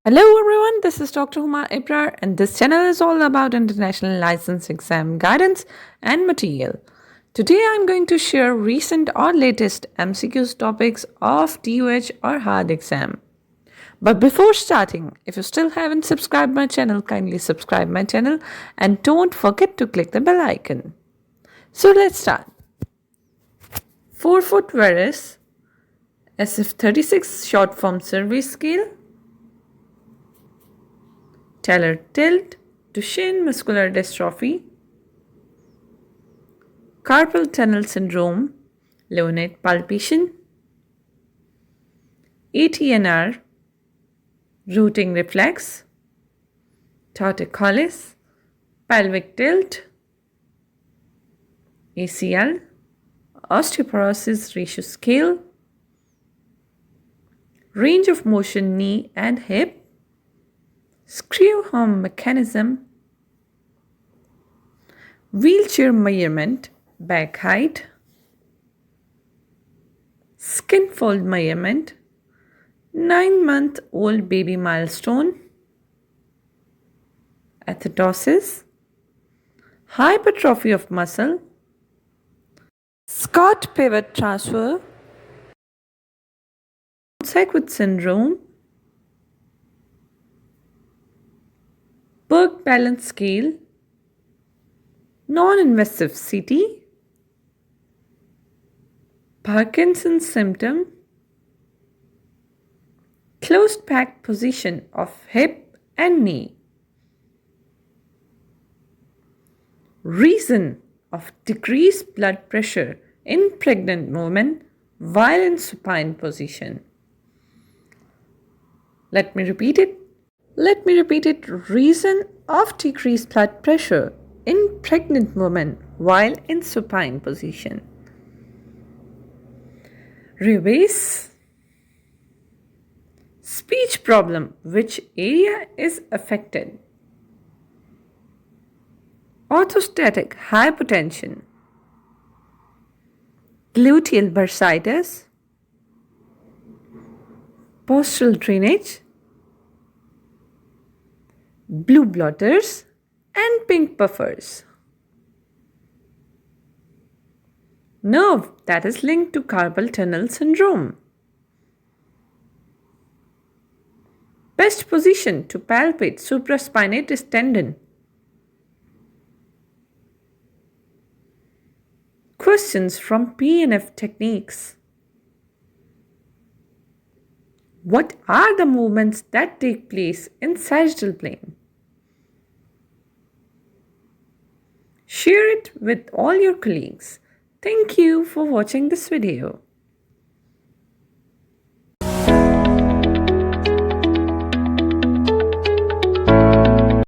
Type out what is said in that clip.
Hello everyone, this is Dr. Huma Ibrar and this channel is all about international license exam guidance and material. Today I'm going to share recent or latest MCQs topics of DOH or HAAD exam. But before starting, if you still haven't subscribed my channel, kindly subscribe my channel and don't forget to click the bell icon. So let's start. 4-foot varus, SF36 short form survey scale, Taylor tilt, Duchenne muscular dystrophy, carpal tunnel syndrome, Leonid palpation, ATNR, rooting reflex, torticollis, pelvic tilt, ACL, osteoporosis ratio scale, range of motion knee and hip, screw arm mechanism, wheelchair measurement, back height, skin fold measurement, 9-month-old baby milestone, athetosis, hypertrophy of muscle, Scott pivot transfer, Sequard syndrome, Berg balance scale, non-invasive CT, Parkinson's symptom, closed packed position of hip and knee. Reason of decreased blood pressure in pregnant women while in supine position. Let me repeat it. Reason of decreased blood pressure in pregnant women while in supine position. Revise. Speech problem. Which area is affected? Orthostatic hypotension. Gluteal bursitis. Postural drainage. Blue blotters and pink puffers. Nerve that is linked to carpal tunnel syndrome. Best position to palpate supraspinatus tendon. Questions from PNF techniques. What are the movements that take place in sagittal plane? Share it with all your colleagues. Thank you for watching this video.